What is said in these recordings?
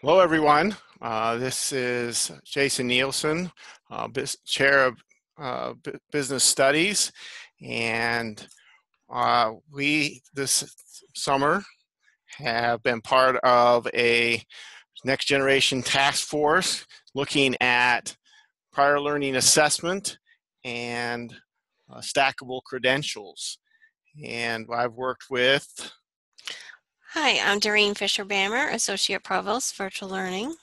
Hello, everyone. This is Jason Nielsen, Chair of Business Studies, and we this summer have been part of a next generation task force looking at prior learning assessment and stackable credentials. And I've worked with Hi, I'm Doreen Fisher-Bammer, Associate Provost, Virtual Learning.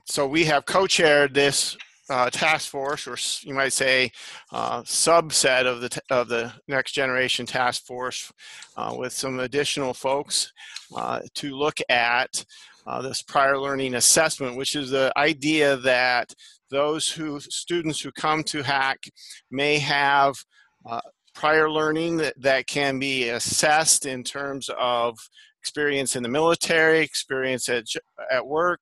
So we have co-chaired this task force, or you might say subset of the next generation task force, with some additional folks to look at this prior learning assessment, which is the idea that students who come to HACC may have prior learning that can be assessed in terms of experience in the military, experience at work,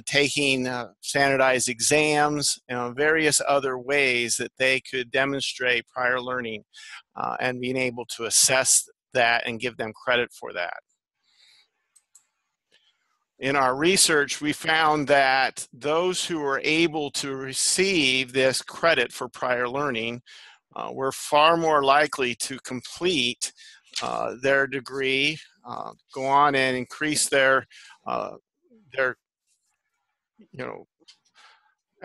taking standardized exams, and various other ways that they could demonstrate prior learning and being able to assess that and give them credit for that. In our research, we found that those who were able to receive this credit for prior learning were far more likely to complete their degree, go on and increase their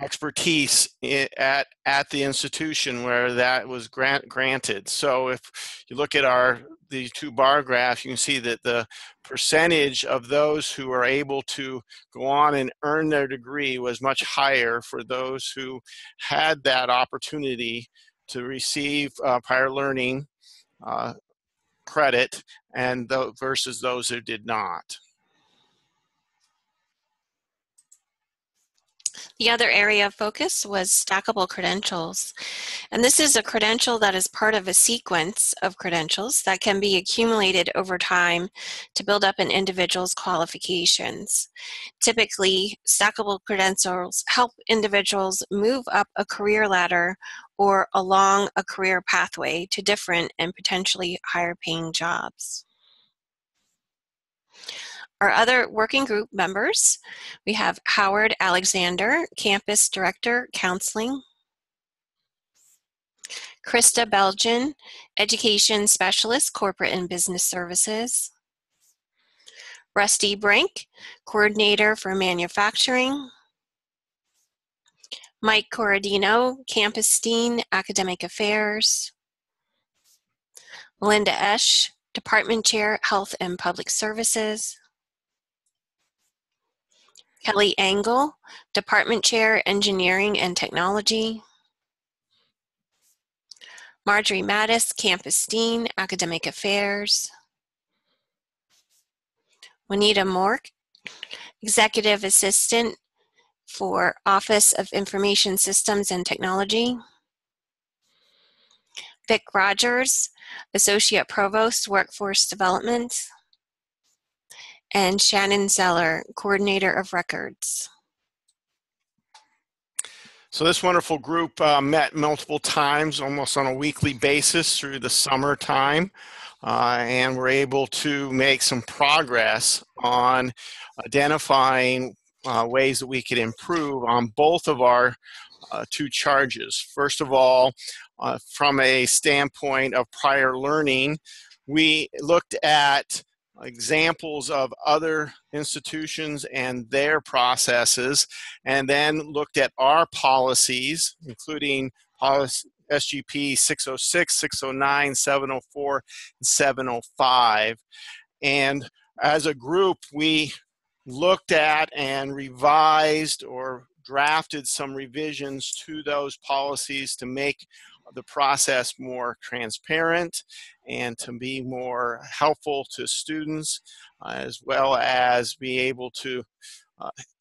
expertise at the institution where that was granted. So if you look at the two bar graphs, you can see that the percentage of those who are able to go on and earn their degree was much higher for those who had that opportunity to receive prior learning credit versus those who did not. The other area of focus was stackable credentials. And this is a credential that is part of a sequence of credentials that can be accumulated over time to build up an individual's qualifications. Typically, stackable credentials help individuals move up a career ladder or along a career pathway to different and potentially higher paying jobs. Our other working group members, we have Howard Alexander, Campus Director, Counseling. Krista Belgian, Education Specialist, Corporate and Business Services. Rusty Brink, Coordinator for Manufacturing. Mike Corradino, Campus Dean, Academic Affairs. Melinda Esch, Department Chair, Health and Public Services. Kelly Engel, Department Chair, Engineering and Technology. Marjorie Mattis, Campus Dean, Academic Affairs. Juanita Mork, Executive Assistant for Office of Information Systems and Technology. Vic Rogers, Associate Provost, Workforce Development. And Shannon Zeller, Coordinator of Records. So this wonderful group met multiple times, almost on a weekly basis through the summertime, and were able to make some progress on identifying ways that we could improve on both of our two charges. First of all, from a standpoint of prior learning, we looked at examples of other institutions and their processes, and then looked at our policies, including SGP 606, 609, 704, and 705. And as a group, we looked at and revised or drafted some revisions to those policies to make the process more transparent and to be more helpful to students, as well as be able to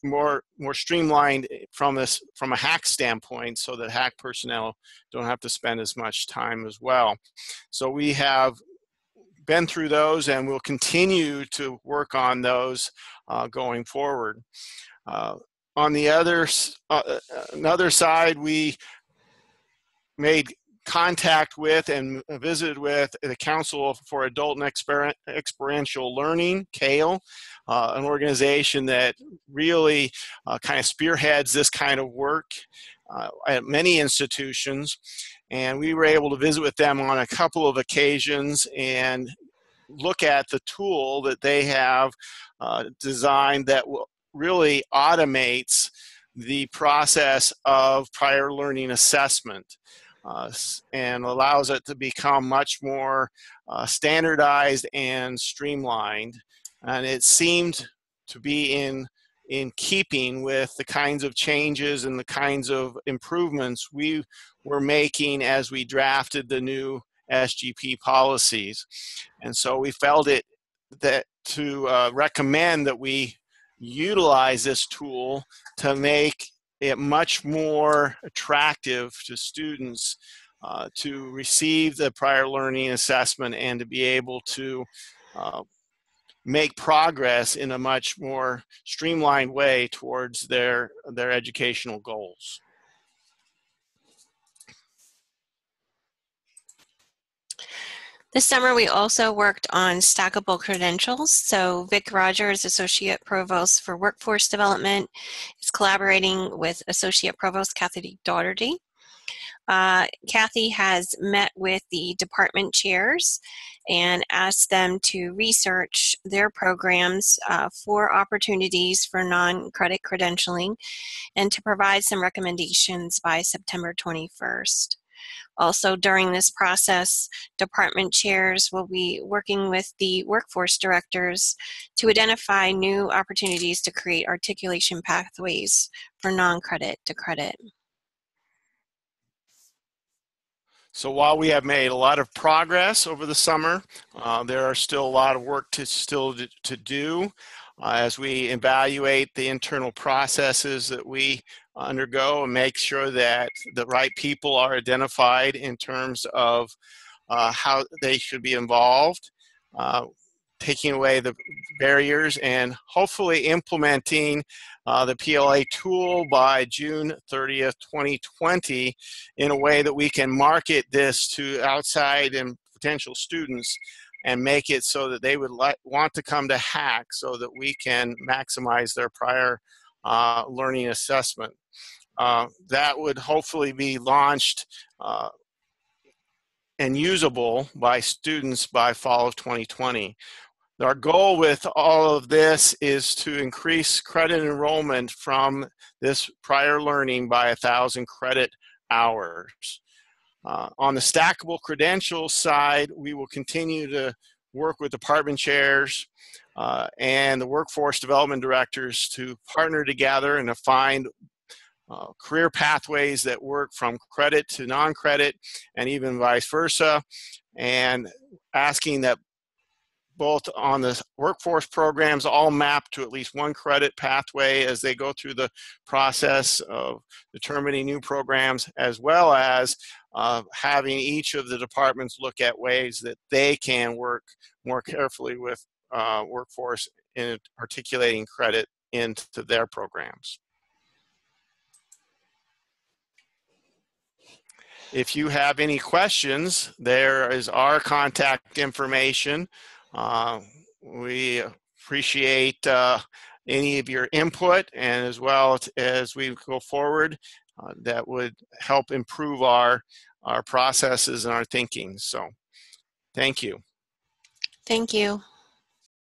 more streamlined from a HACC standpoint, so that HACC personnel don't have to spend as much time as well. So we have been through those, and we'll continue to work on those going forward. On the another side, we made contact with and visited with the Council for Adult and Experiential Learning, CALE, an organization that really kind of spearheads this kind of work at many institutions. And we were able to visit with them on a couple of occasions and look at the tool that they have designed that really automates the process of prior learning assessment and allows it to become much more standardized and streamlined. And it seemed to be in keeping with the kinds of changes and the kinds of improvements we were making as we drafted the new SGP policies. And so we felt it that to recommend that we utilize this tool to make it much more attractive to students to receive the prior learning assessment and to be able to make progress in a much more streamlined way towards their educational goals. This summer, we also worked on stackable credentials. So Vic Rogers, Associate Provost for Workforce Development, is collaborating with Associate Provost Kathy Daugherty. Kathy has met with the department chairs and asked them to research their programs for opportunities for non-credit credentialing and to provide some recommendations by September 21st. Also, during this process, department chairs will be working with the workforce directors to identify new opportunities to create articulation pathways for non-credit to credit. So while we have made a lot of progress over the summer, there are still a lot of work to do as we evaluate the internal processes that we undergo and make sure that the right people are identified in terms of how they should be involved, taking away the barriers and hopefully implementing the PLA tool by June 30th, 2020 in a way that we can market this to outside and potential students and make it so that they would want to come to HACC so that we can maximize their prior learning assessment. That would hopefully be launched and usable by students by fall of 2020. Our goal with all of this is to increase credit enrollment from this prior learning by 1,000 credit hours. On the stackable credentials side, we will continue to work with department chairs and the workforce development directors to partner together and to find career pathways that work from credit to non-credit and even vice versa, and asking that both on the workforce programs all map to at least one credit pathway as they go through the process of determining new programs, as well as having each of the departments look at ways that they can work more carefully with workforce in articulating credit into their programs. If you have any questions, there is our contact information. We appreciate any of your input, and as well as we go forward, that would help improve our processes and our thinking. So, thank you. Thank you.